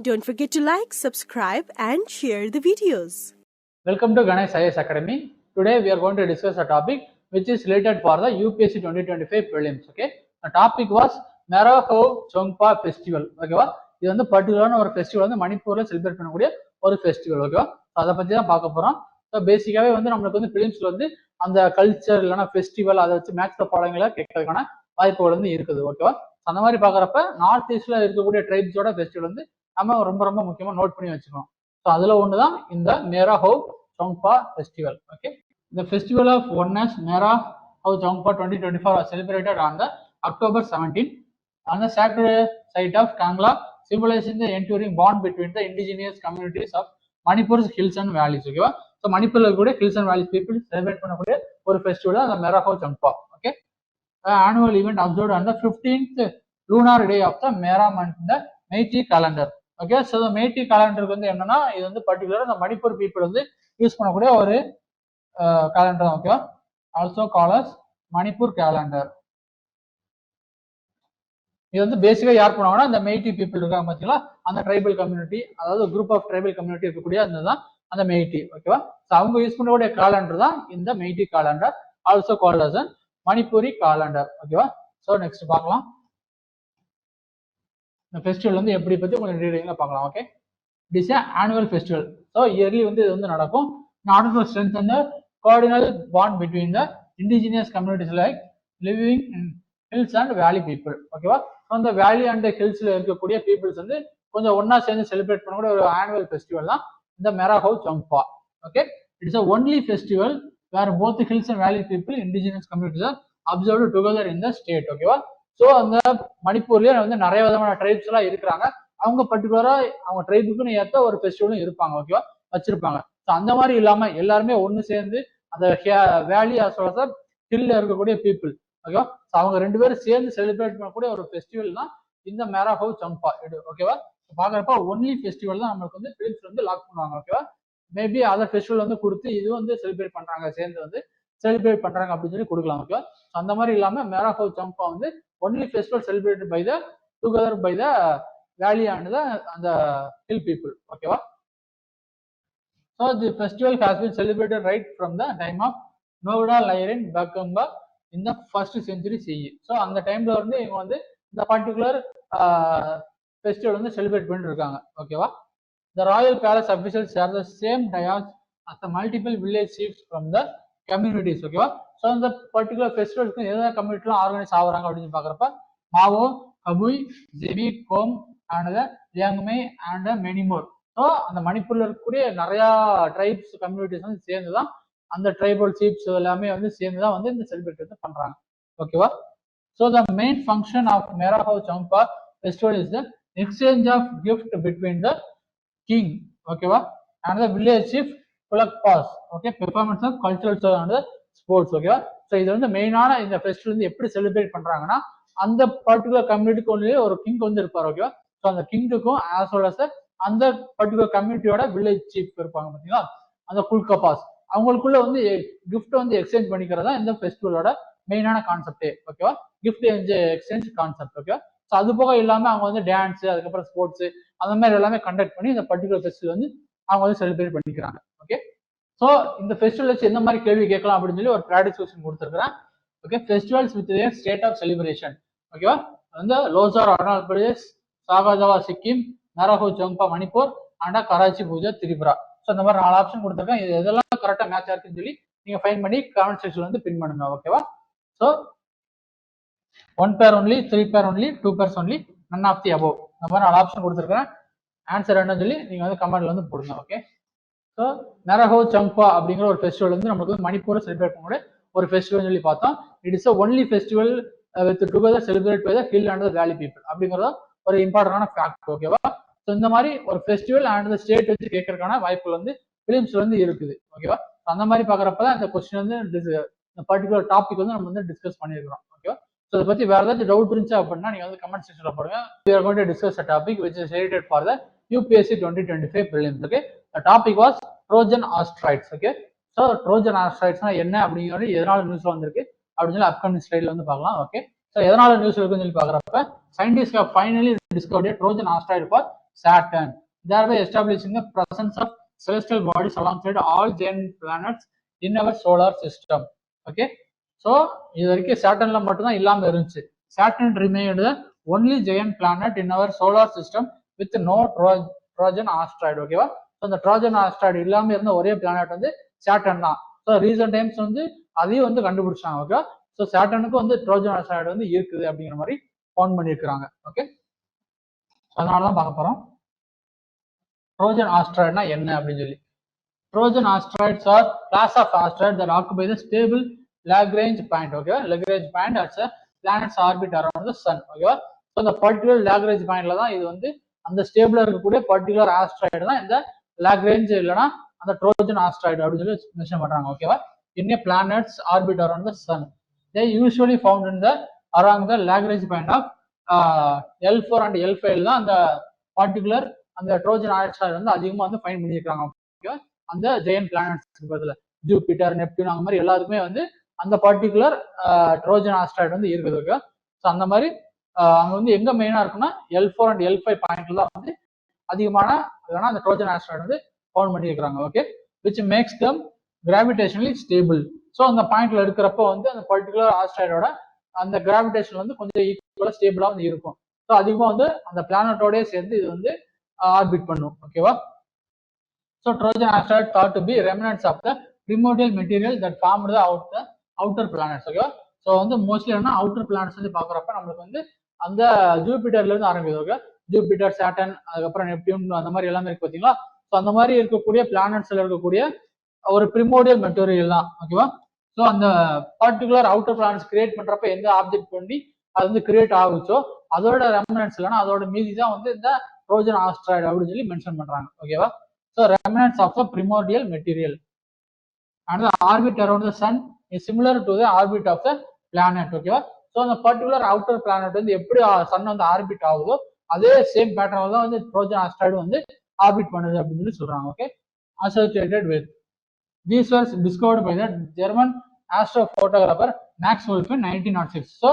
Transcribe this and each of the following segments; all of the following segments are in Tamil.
Don't forget to like, subscribe and share the videos. Welcome to Ganesh IAS Academy. Today we are going to discuss a topic which is related for the UPSC 2025 prelims. Okay, the topic was Maraho Chongpa Festival. Okay, இது வந்து பர்டிகுலரான ஒரு ஃபெஸ்டிவல் வந்து மணிப்பூர்ல செலிப்ரேட் பண்ணக்கூடிய ஒரு ஃபெஸ்டிவல். ஓகேவா, அதை பத்தி தான் பார்க்க போறோம். ஸோ பேசிக்காவே வந்து நம்மளுக்கு வந்து பிலிம்ஸ்ல வந்து அந்த கல்ச்சர் இல்லைன்னா ஃபெஸ்டிவல் அதை வச்சு மேட்ச் பாடங்களை கேட்கறதுக்கான வாய்ப்புகள் வந்து இருக்குது. ஓகேவா, அந்த மாதிரி பாக்குறப்ப நார்த் ஈஸ்ட்ல இருக்கக்கூடிய ட்ரைப்ஸோட ஃபெஸ்டிவல் வந்து நம்ம ரொம்ப ரொம்ப முக்கியமா நோட் பண்ணி வச்சுக்கணும். ஸோ அதுல ஒண்ணுதான் இந்த Mera Hou Chongpa festival. Okay, the festival of oneness Meraho Chongpa 2024 was celebrated on the October 17 on the sacred site of Kangla, symbolizing the enduring bond between the indigenous communities of Manipur's hills and valleys. Okay, so Manipur கூட hills and valleys people celebrate பண்ணக்கூடிய ஒரு festival தான் the Meraho Chongpa. Okay, the annual event observed on the 15th lunar day of the Mera month in the Meitei calendar. Okay, so Meitei கேலண்டருக்கு வந்து என்னன்னா இது வந்து பர்டிகுலரா இந்த மணிப்பூர் பீப்புள் வந்து யூஸ் பண்ணக்கூடிய ஒரு கேலண்டர் தான். ஓகேவா, also call as Manipur calendar. இது வந்து பேசிக்கா யார் பண்ணுவாங்கன்னா இந்த மெய்ட்டி பீப்புள் இருக்காங்க பார்த்தீங்களா, அந்த ட்ரைபல் கம்யூனிட்டி, அதாவது குரூப் ஆஃப் ட்ரைபல் கம்யூனிட்டி இருக்கக்கூடிய அந்த தான் அந்த மெய்ட்டி. ஓகேவா, ஸோ அவங்க யூஸ் பண்ணக்கூடிய கேலண்டர் தான் இந்த Meitei calendar, also call as Manipuri calendar. ஓகேவா, ஸோ நெக்ஸ்ட் பார்க்கலாம் இந்த ஃபெஸ்டிவல் வந்து எப்படி பத்தி கொஞ்சம் டீடைலா பார்க்கலாம். Okay, it is annual festival. So yearly வந்து இது வந்து நடக்கும். Order to strengthen the cordial bond between the indigenous communities like living in hills and valley people. ஓகேவா, ஸோ அந்த வேலி அண்ட் ஹில்ஸ்ல இருக்கக்கூடிய பீப்புள்ஸ் வந்து கொஞ்சம் ஒன்னா சேர்ந்து செலிப்ரேட் பண்ணக்கூடிய ஒரு ஆனுவல் ஃபெஸ்டிவல் தான் இந்த Mera Hou Chongpa. Okay, it's only festival where both hills and valley people indigenous communities are observed together in the state. ஓகேவா, ஸோ அந்த மணிப்பூர்லயே வந்து நிறைய விதமான ட்ரைப்ஸ் எல்லாம் இருக்கிறாங்க. அவங்க பர்டிகுலரா அவங்க ட்ரைபுக்குன்னு ஏற்ற ஒரு ஃபெஸ்டிவலும் இருப்பாங்க. ஓகேவா, வச்சிருப்பாங்க. ஸோ அந்த மாதிரி இல்லாம எல்லாருமே ஒன்று சேர்ந்து அந்த வேலி ஹில்ல இருக்கக்கூடிய பீப்புள். ஓகேவா, ஸோ அவங்க ரெண்டு பேரும் சேர்ந்து செலிப்ரேட் பண்ணக்கூடிய ஒரு ஃபெஸ்டிவல் தான் இந்த மேராஹோ Chongpa. ஓகேவா, பாக்குறப்ப ஒன்லி ஃபெஸ்டிவல் தான் நம்மளுக்கு வந்து பிலிம்ஸ் வந்து லாக் பண்ணுவாங்க. ஓகேவா, மேபி அதர் ஃபெஸ்டிவல் வந்து கொடுத்து இது வந்து செலிப்ரேட் பண்றாங்க, சேர்ந்து வந்து செலிப்ரேட் பண்றாங்க அப்படின்னு சொல்லி கொடுக்கலாம். ஓகேவா, அந்த மாதிரி இல்லாம மேராஹோ Chongpa வந்து only festival celebrated by the together by the valley and the hill people. Okay, so the festival has been celebrated right from the time of Novada Lyrin Bakamba in the 1st century CE. So on the time வந்து இவங்க வந்து இந்த particular festival வந்து celebrate பண்ணிட்டு இருக்காங்க. ஓகேவா, the royal palace officials share the same dais as the multiple village chiefs from the communities. ஓகேவா, ஸோ அந்த பர்டிகுலர் ஃபெஸ்டிவலுக்கு எதாவது கம்யூனிட்டிலாம் ஆர்கனைஸ் ஆகுறாங்க அப்படின்னு பாக்குறப்ப Mao, Kabui, Zeme, Kom and Liangmai and many more. So அந்த மணிப்பூர்ல இருக்கக்கூடிய நிறைய ட்ரைப்ஸ் கம்யூனிட்டிஸ் வந்து சேர்ந்துதான் அந்த ட்ரைபல் சீப்ஸ் எல்லாமே வந்து சேர்ந்துதான் வந்து இந்த செலிப்ரேட் வந்து பண்றாங்க. ஓகேவா, so the main function of Mera Hou Chongpa festival is the exchange of gift between the king. ஓகேவா, and the village chief boss. Okay, performance of cultural show and sports. ஓகேவா, ஸோ இது வந்து மெயினான இந்த ஃபெஸ்டிவல் வந்து எப்படி செலிப்ரேட் பண்றாங்கன்னா அந்த பர்டிகுலர் கம்யூனிட்டிக்கு ஒன்லயே ஒரு கிங் வந்து இருப்பார். ஓகேவா, ஸோ அந்த கிங்குக்கும் ஆஸ் வெல் அஸ் அந்த பர்டிகுலர் கம்யூனிட்டியோட வில்லேஜ் சீஃப் இருப்பாங்க பார்த்தீங்களா, அந்த குல்கபாஸ், அவங்களுக்குள்ள வந்து கிஃப்ட் வந்து எக்ஸ்சேஞ்ச் பண்ணிக்கிறதா இந்த ஃபெஸ்டிவலோட மெயினான கான்செப்டே. ஓகேவா, கிஃப்ட் எக்ஸ்சேஞ்ச் கான்செப்ட். ஓகேவா, ஸோ அது போக இல்லாம அவங்க வந்து டான்ஸ், அதுக்கப்புறம் ஸ்போர்ட்ஸ், அந்த மாதிரி எல்லாமே கண்டக்ட் பண்ணி இந்த பர்டிகுலர் ஃபெஸ்டிவல் வந்து அவங்க வந்து செலிப்ரேட் பண்ணிக்கிறாங்க. ஓகே, ஸோ இந்த ஃபெஸ்டிவல் வச்சு எந்த மாதிரி கேள்வி கேட்கலாம் அப்படின்னு சொல்லி ஒரு ப்ராக்டிஸ் கொஸ்டின் கொடுத்துருக்கிறேன். Okay, festivals with state of celebration. ஓகேவா, வந்து Losar Arunachal Pradesh, Saga Dawa Sikkim, Mera Hou Chongpa Manipur and Kharchi Puja Tripura. So இந்த மாதிரி 4 ஆப்ஷன் கொடுத்துருக்கேன். இது எதெல்லாம் கரெக்டா மேட்ச் ஆகுதுன்னு சொல்லி நீங்க ஃபைன் பண்ணி கமெண்ட் செக்ஷன்ல வந்து பின் பண்ணுங்க. ஓகேவா, so 1 pair only, 3 pair only, 2 pairs only, none of the above. இந்த மாதிரி 4 ஆப்ஷன் கொடுத்துருக்கேன். ஆன்சர் என்னன்னு சொல்லி நீங்க வந்து கமெண்ட்ல வந்து போடுங்க. ஓகே, ஸோ மேராஹோ Chongpa அப்படிங்கிற ஒரு ஃபெஸ்டிவல் வந்து நமக்கு வந்து மணிப்பூரை செலிப்ரேட் பண்ணக்கூடிய ஒரு ஃபெஸ்டிவல் சொல்லி பார்த்தோம். It is only festival with together celebrate by the hill and the valley people அப்படிங்கிறத ஒரு இம்பார்ட்டன்டான ஃபேக்ட். ஓகேவா, ஸோ இந்த மாதிரி ஒரு ஃபெஸ்டிவல் அண்ட் ஸ்டேட் வச்சு கேட்கறதுக்கான வாய்ப்புகள் வந்து பிலிம்ஸ்ல வந்து இருக்குது. ஓகேவா, அந்த மாதிரி பாக்குறப்பதான் இந்த கொஸ்டின் வந்து இந்த பர்டிகுலர் டாபிக் வந்து நம்ம வந்து டிஸ்கஸ் பண்ணிருக்கிறோம். ஓகேவா, ஸோ அதை பத்தி வேற ஏதாச்சும் டவுட் இருந்துச்சு அப்படின்னா நீங்க வந்து கமெண்ட் செக்ஷன்ல போடுங்க. We are going to discuss a topic which is related for the UPSC 2025 prelims. Okay, the topic was Trojan asteroids. Okay, so Trojan asteroids என்ன அப்படிங்கிறது எதனால நியூஸ்ல வந்திருக்கு அப்படின்னு சொல்லி அப்கமிங் ஸ்லைட்ல வந்து பார்க்கலாம். ஓகே, ஸோ எதனால நியூஸ் இருக்குன்னு சொல்லி பாக்குறப்ப scientists have finally discovered a Trojan asteroid for Saturn, thereby establishing the presence of celestial bodies alongside all giant planets in our solar system. Okay, so இது வரைக்கும் Saturnல மட்டும் தான் இல்லாம இருந்துச்சு. Saturn remained the only giant planet in our solar system with no Trojan asteroid. ஓகேவா? ஸோ இந்த ட்ராஜன் ஆஸ்ட்ராய்டு இல்லாம இருந்த ஒரே பிளானட் வந்து Saturn தான். ஸோ ரீசன்ட் டைம்ஸ் வந்து அதையும் வந்து கண்டுபிடிச்சாங்க. ஓகே, ஸோ Saturnக்கு வந்து ட்ரோஜன் ஆஸ்ட்ராய்டு வந்து இருக்குது அப்படிங்கிற மாதிரி ஃபவுண்ட் பண்ணியிருக்கிறாங்க. ஓகே, அதனால தான் பார்க்க போறோம் ட்ரோஜன் ஆஸ்ட்ராய்டுனா என்ன அப்படின்னு சொல்லி. Trojan asteroids are class of asteroids that occupy the stable Lagrange point. Okay, Lagrange point as a planet's orbit around the sun. Okay, so the particular Lagrange pointல தான் இது வந்து அந்த ஸ்டேபிளா இருக்கக்கூடிய பர்டிகுலர் ஆஸ்ட்ராய்டு தான் இந்த Lagrange இல்லைன்னா அந்த ட்ரோஜன் ஆஸ்ட்ராய்டு அப்படின்னு சொல்லி மென்ஷன் பண்றாங்க. ஓகேவா? in a planet's orbit around the sun. They usually found in the around the Lagrange point of L4 and L5 தான் அந்த பர்டிகுலர் அந்த ட்ரோஜன் ஆஸ்ட்ராய்டு வந்து அதிகமாக வந்து ஃபைண்ட் பண்ணியிருக்காங்க. ஓகேவா? அந்த ஜெயன்ட் பிளானட்ஸ் பதில் ஜூபிட்டர், நெப்டியூன் அந்த மாதிரி எல்லாருக்குமே வந்து அந்த பர்டிகுலர் ட்ரோஜன் ஆஸ்ட்ராய்டு வந்து இருக்குது. ஓகே, ஸோ அந்த மாதிரி அங்கே வந்து எங்க மெயினா இருக்குன்னா L4 and L5 பாயிண்ட்ல தான் வந்து அதிகமான அந்த ட்ரோஜன் ஆஸ்ட்ராய்டு வந்து ஃபவுண்ட் பண்ணியிருக்காங்க. Okay, which makes them gravitationally stable. So அந்த பாயிண்ட்ல இருக்கிறப்ப வந்து அந்த பர்டிகுலர் ஆஸ்ட்ராய்டோட அந்த கிராவிடேஷன் வந்து கொஞ்சம் ஈக்குவலா ஸ்டேபிளா வந்து இருக்கும். ஸோ அதிகமாக வந்து அந்த பிளானட்டோடய சேர்ந்து இது வந்து ஆர்பிட் பண்ணும். ஓகேவா? So Trojan asteroid thought to be remnants of the primordial material that formed the outer planets. Okay, so வந்து மோஸ்ட்லி என்ன அவுட்டர் பிளானட்ஸ் வந்து பாக்குறப்ப நம்மளுக்கு வந்து அந்த ஜூபிட்டர்ல இருந்து ஆரம்பிக்குது. ஓகே, ஜூபிட்டர், சாட்டர்ன், அதுக்கப்புறம் நெப்டியூன் அந்த மாதிரி எல்லாமே இருக்கு பாத்தீங்களா? ஸோ அந்த மாதிரி இருக்கக்கூடிய பிளானட்ஸ்ல இருக்கக்கூடிய ஒரு பிரிமோடியல் மெட்டீரியல் தான். ஓகேவா? ஸோ அந்த பர்டிகுலர் அவுட்டர் பிளானட்ஸ் கிரியேட் பண்றப்ப எந்த ஆப்ஜெக்ட் பண்ணி அது வந்து கிரியேட் ஆகுச்சோ அதோட ரெமனன்ஸ் இல்லைன்னா அதோட மீதி தான் வந்து இந்த ட்ரோஜன் ஆஸ்ட்ராய்டு அப்படின்னு சொல்லி மென்ஷன் பண்றாங்க. ஓகேவா? So remnants of a primordial material and the orbit around the sun is similar to the orbit of the planet. Okay, so the particular outer planet வந்து எப்படி sun வந்து ஆர்பிட் ஆகுதோ அதே சேம் பேட்டர்ன்ல தான் வந்து ட்ரோஜன் ஆஸ்ட்ராய்டு வந்து ஆர்பிட் பண்ணுது அப்படின்னு சொல்லி சொல்றாங்க. Okay, associated with these were discovered by the German astrophotographer Max Wolf in 1906. So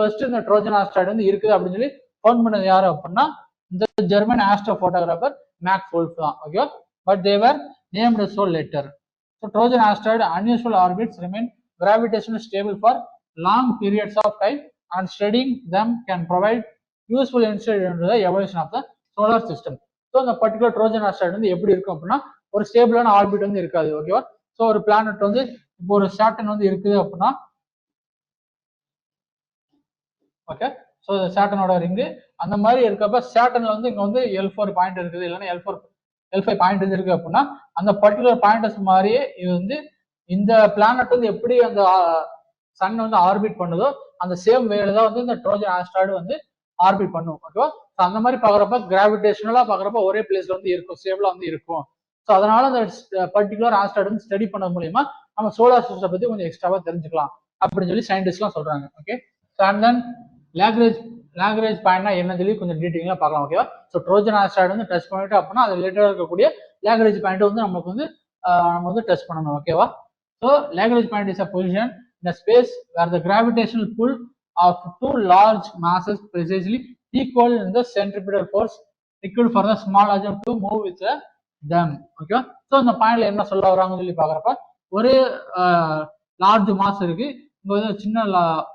first இந்த ட்ரோஜன் ஆஸ்ட்ராய்டு வந்து இருக்குது அப்படின்னு சொல்லி ஃபவுண்ட் பண்ணது யாரு அப்படின்னா இந்த ஜெர்மன் ஆஸ்ட்ரோஃபோட்டோகிராஃபர் மேக்ஸ் வோல்ஃப் தான். Okay, but they were named so later. So Trojan asteroid unusual orbits remain gravitationally stable for long periods of time and studying them can provide useful insight into the evolution of the solar system. So இந்த பர்டிகுலர் ட்ரோஜன் ஆஸ்ட்ராய்டு வந்து எப்படி இருக்கும் அப்படின்னா ஒரு ஸ்டேபிளான ஆர்பிட் வந்து இருக்காது. ஓகேவா? ஸோ ஒரு பிளானட் வந்து இப்போ ஒரு சாட்டர்ன் வந்து இருக்குது அப்படின்னா ஓகே, ஸோ சாட்டர்னோட ரிங்கு அந்த மாதிரி இருக்கப்ப சாட்டர்ன்ல வந்து இங்க வந்து L4 பாயிண்ட் இருக்குது இல்லைன்னா L5 பாயிண்ட் இருக்கு அப்படின்னா அந்த பர்டிகுலர் பாயிண்டஸ் மாதிரியே இது வந்து இந்த பிளானட் வந்து எப்படி அந்த சன் வந்து ஆர்பிட் பண்ணுதோ அந்த சேம் வேல தான் வந்து இந்த ட்ரோஜன் ஆஸ்ட்ராய்டு வந்து ஆர்பிட் பண்ணும். ஓகேவா? ஸோ அந்த மாதிரி பாக்குறப்ப கிராவிடேஷனலா பாக்குறப்ப ஒரே பிளேஸ்ல வந்து இருக்கும், ஸ்டேபிளா வந்து இருக்கும். ஸோ அதனால அந்த பர்டிகுலர் ஆஸ்ட்ராய்டு வந்து ஸ்டடி பண்ண மூலியமா நம்ம சோலார் சிஸ்டம் பத்தி கொஞ்சம் எக்ஸ்ட்ராவா தெரிஞ்சுக்கலாம் அப்படின்னு சொல்லி சயின்டிஸ்ட்லாம் சொல்றாங்க. Okay, so and then Lagrange பாயிண்ட்னா என்ன சொல்லி கொஞ்சம் டீட்டெயிலாக பார்க்கலாம். ஓகேவா? ஸோ ட்ரோஜன் ஆஸ்ட்ராய்டு வந்து டச் பண்ணிட்டு அப்படின்னா அது ரிலேட்டடாக இருக்கக்கூடிய லாக்ரேஞ்ச் பாயிண்ட் வந்து நமக்கு வந்து நம்ம வந்து டச் பண்ணணும். ஓகேவா? So Lagrange point is a position in space where the gravitational pull of two large masses precisely equal in the centripetal force required for the small atom to move with them. ஓகேவா? ஸோ இந்த பாயிண்ட்ல என்ன சொல்ல வராங்கன்னு சொல்லி பார்க்குறப்ப ஒரு லார்ஜ் மாஸ் இருக்கு, இங்க வந்து சின்ன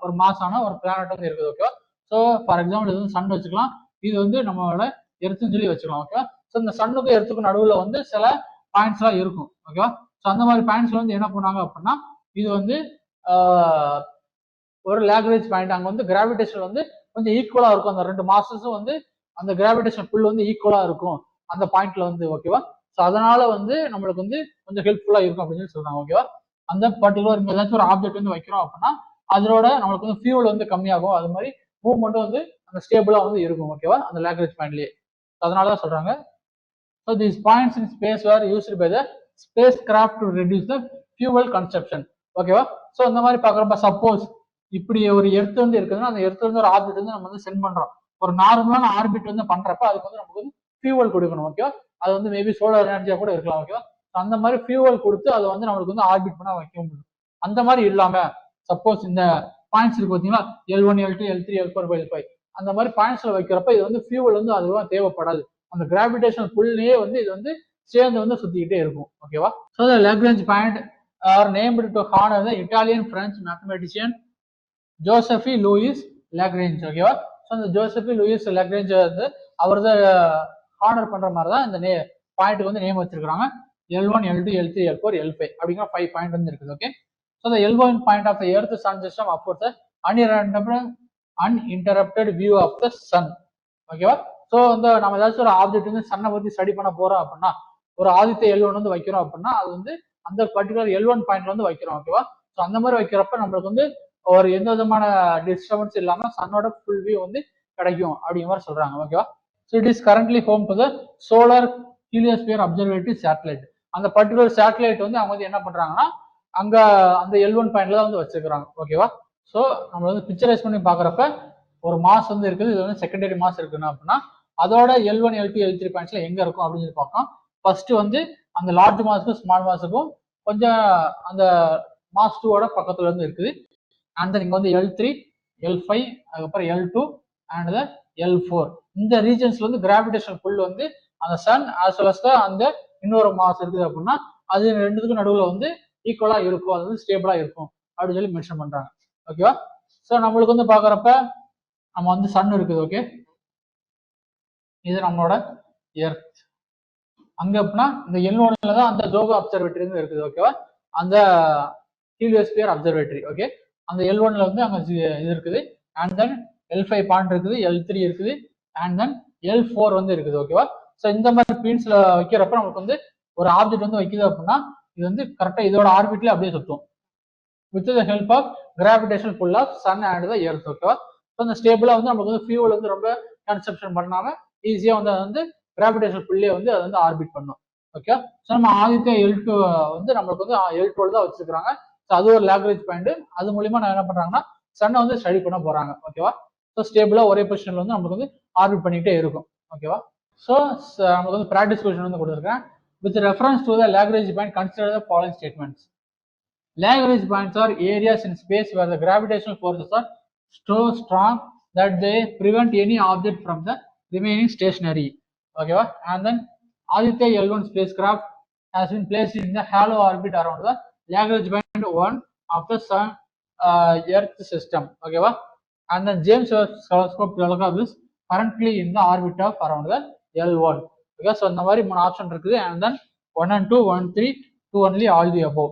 ஒரு மாசான ஒரு பிளானட் வந்து இருக்குது. ஓகேவா? ஸோ ஃபார் எக்ஸாம்பிள் இது வந்து சன் வச்சுக்கலாம், இது வந்து நம்மளோட எர்த்துன்னு சொல்லி வச்சுக்கலாம். ஓகேவா? ஸோ இந்த சன்னுக்கும் எர்த்துக்கும் நடுவில் வந்து சில பாயிண்ட்ஸ் எல்லாம் இருக்கும். ஓகேவா? ஸோ அந்த மாதிரி பாயிண்ட்ஸ்ல வந்து என்ன பண்ணாங்க அப்படின்னா இது வந்து ஒரு லாக்ரேஞ்ச் பாயிண்ட் அங்கே வந்து கிராவிடேஷன் வந்து கொஞ்சம் ஈக்குவலா இருக்கும். அந்த ரெண்டு மாசஸும் வந்து அந்த கிராவிடேஷன் புல் வந்து ஈக்குவலா இருக்கும் அந்த பாயிண்ட்ல வந்து. ஓகேவா? ஸோ அதனால வந்து நம்மளுக்கு வந்து கொஞ்சம் ஹெல்ப்ஃபுல்லா இருக்கும் அப்படின்னு சொல்லி சொல்றாங்க. ஓகேவா? அந்த பர்டிகுலர் ஏதாச்சும் ஒரு ஆப்ஜெக்ட் வந்து வைக்கிறோம் அப்படின்னா அதோட நம்மளுக்கு வந்து ஃபியூல் வந்து கம்மியாகும், அது மாதிரி மூவ்மெண்ட் வந்து அந்த ஸ்டேபிளா வந்து இருக்கும். ஓகேவா? அந்த லாக்ரேஞ்ச் பாயிண்ட்லயே. அதனாலதான் சொல்றாங்க. So these points in space were used by the spacecraft to reduce the fuel consumption. ஓகேவா? ஸோ இந்த மாதிரி பாக்குறப்ப சப்போஸ் இப்படி ஒரு எர்த் வந்து இருக்குதுன்னா அந்த எர்த் வந்து ஒரு ஆர்பிட் வந்து நம்ம வந்து சென்ட் பண்றோம். ஒரு நார்மலான ஆர்பிட் வந்து பண்றப்ப அதுக்கு வந்து நமக்கு வந்து ஃபியூவல் கொடுக்கணும். ஓகேவா? அது வந்து மேபி சோலார் எனர்ஜியா கூட இருக்கலாம். ஓகேவா? அந்த மாதிரி ஃபியூவல் கொடுத்து அதை வந்து நம்மளுக்கு வந்து ஆர்பிட் பண்ண வைக்க முடியும். அந்த மாதிரி இல்லாம சப்போஸ் இந்த பாயிண்ட்ஸ் இருக்கு பார்த்தீங்களா, L1, L2, L3, L4, L5 அந்த மாதிரி பாயிண்ட்ஸ்ல வைக்கிறப்ப இது வந்து ஃபியூவல் வந்து அதுவா தேவைப்படாது. அந்த கிராவிடேஷனல் புல்லையே வந்து இது வந்து சேர்ந்து வந்து சுத்திக்கிட்டே இருக்கும். ஓகேவா? So the Lagrange point are named to honour the Italian French mathematician Joseph Louis Lagrange. ஓகேவா? ஸோ அந்த ஜோசபி லூயிஸ் லாக்ரேஞ்ச் வந்து அவர் தான் ஹானர் பண்ற மாதிரி தான் இந்த பாயிண்ட்டுக்கு வந்து நேம் வச்சிருக்காங்க. L1, L2, L3, L4, L5 அப்படிங்கிற 5 பாயிண்ட் வந்து இருக்குது. Okay, so the L1 point of the Earth Sun system affords the uninterrupted view of the sun. ஓகேவா? ஸோ வந்து நம்ம ஏதாச்சும் ஒரு ஆப்ஜெக்ட் வந்து சன்னை பத்தி ஸ்டடி பண்ண போறோம் அப்படின்னா, ஒரு ஆதித்ய L1 வந்து வைக்கிறோம் அப்படின்னா அது வந்து அந்த பர்டிகுலர் L1 பாயிண்ட்ல வந்து வைக்கிறோம். ஓகேவா? ஸோ அந்த மாதிரி வைக்கிறப்ப நம்மளுக்கு வந்து ஒரு எந்த விதமான டிஸ்டர்பன்ஸ் இல்லாம சன்னோட ஃபுல் வியூ வந்து கிடைக்கும் அப்படிங்கிற மாதிரி சொல்றாங்க. ஓகேவா? So it is currently home to the solar heliosphere observatory satellite. அந்த பர்டிகுலர் சேட்டலைட் வந்து அவங்க வந்து என்ன பண்றாங்கன்னா அங்க அந்த L1 பாயிண்ட்ல தான் வந்து வச்சிருக்காங்க. ஓகேவா? ஸோ நம்ம வந்து பிக்சரைஸ் பண்ணி பாக்குறப்ப ஒரு மாஸ் வந்து இருக்குது, இது வந்து செகண்டரி மாஸ் இருக்குன்னு அப்படின்னா அதோட L1, L2, L3 பாயிண்ட்ஸ்ல எங்க இருக்கும் அப்படின்னு சொல்லி பார்க்கலாம். ஃபர்ஸ்ட் வந்து அந்த லார்ஜ் மாஸுக்கும் ஸ்மால் மாஸுக்கும் கொஞ்சம் அந்த மாஸ் 2ஓட பக்கத்துல இருந்து இருக்குது. அண்ட் தென் இங்க வந்து L3, L5, அதுக்கப்புறம் L2 அண்ட் L4 இந்த ரீஜன்ஸ்ல வந்து கிராவிடேஷனல் புல் வந்து அந்த சன் ஆஸ் வெல் அஸ் அந்த இன்னொரு மாஸ் இருக்குது அப்படின்னா அது ரெண்டுத்துக்கும் நடுவில் வந்து ஈக்குவலா இருக்கும், அது வந்து ஸ்டேபிளா இருக்கும் அப்படின்னு சொல்லி மென்ஷன் பண்றாங்க. ஓகேவா? ஸோ நம்மளுக்கு வந்து பாக்குறப்ப நம்ம வந்து சன் இருக்குது. ஓகே, இது நம்மளோட எர்த். அங்க அப்படின்னா இந்த L1ல தான் அந்த ஜோகோ அப்சர்வேட்டரி இருக்குது. ஓகேவா? அந்த ஹீலியோஸ்பியர் அப்சர்வேட்டரி. ஓகே, அந்த L1ல வந்து அங்க இது இருக்குது. அண்ட் தென் L5 பாயிண்ட் இருக்குது, L3 இருக்குது, அண்ட் தென் L4 வந்து இருக்குது. ஓகேவா? ஸோ இந்த மாதிரி பீன்ஸ்ல வைக்கிறப்ப நமக்கு வந்து ஒரு ஆப்ஜெக்ட் வந்து வைக்குது அப்படின்னா இது வந்து கரெக்டா இதோட ஆர்பிட்ல அப்படியே சுத்தும் with the help of gravitational pull of sun and the earth. ஓகேவா? ஸோ அந்த ஸ்டேபிளா வந்து நமக்கு வந்து ஃபியூவல் வந்து ரொம்ப கன்சப்ஷன் பண்ணாம ஈஸியா வந்து அது வந்து கிராவிடேஷனல் புல்லே வந்து அது வந்து ஆர்பிட் பண்ணும். ஓகே, ஸோ நம்ம ஆதித்யா L2 வந்து நம்மளுக்கு வந்து L12 தான் வச்சிருக்காங்க. ஸோ அது ஒரு லாக்ரேஜ் பாயிண்ட். அது மூலியமா நான் என்ன பண்றாங்கன்னா சன்னை வந்து ஸ்டடி பண்ண போறாங்க. ஓகேவா? ஸோ ஸ்டேபிளா ஒரே பொசிஷன்ல வந்து நமக்கு வந்து ஆர்பிட் பண்ணிட்டே இருக்கும். ஓகேவா? ஸோ நமக்கு வந்து ப்ராக்டிஸ் கொஸ்டின் வந்து கொடுத்துருக்கேன். With reference to the Lagrange point, consider the following statements. Lagrange points are areas in space where the gravitational forces are so strong that they prevent any object from the remaining stationary. Okay, and then Aditya L1 spacecraft has been placed in the halo orbit around the Lagrange point 1 of the Sun Earth system. Okay, and then James Webb telescope is currently in the orbit of around the L1. Okay, so இந்த மாதிரி 3 ஆப்ஷன் இருக்குது. and then 1 and 2, 1, 3, 2 only all the above.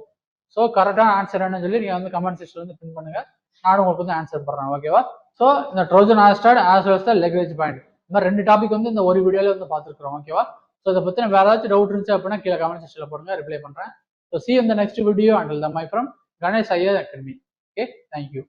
So கரெக்டான ஆன்சர் என்ன சொல்லி நீங்க வந்து கமெண்ட் செக்ஷன்ல வந்து பின் பண்ணுங்க, நானும் உங்களுக்கு வந்து ஆன்சர் பண்றேன். ஓகேவா? ஸோ இந்த Trojan asteroid as well as the Lagrange point இந்த மாதிரி 2 டாபிக் வந்து இந்த ஒரு வீடியோல வந்து பார்த்துருக்கோம். ஓகேவா? ஸோ இதை பத்தி வேற ஏதாச்சும் டவுட் இருந்துச்சு அப்படின்னா கீழே கமெண்ட் செக்ஷன்ல போடுங்க, ரிப்ளை பண்றேன். So see you in the next video. Until then, my from Ganesh IAS Academy. Okay, thank you.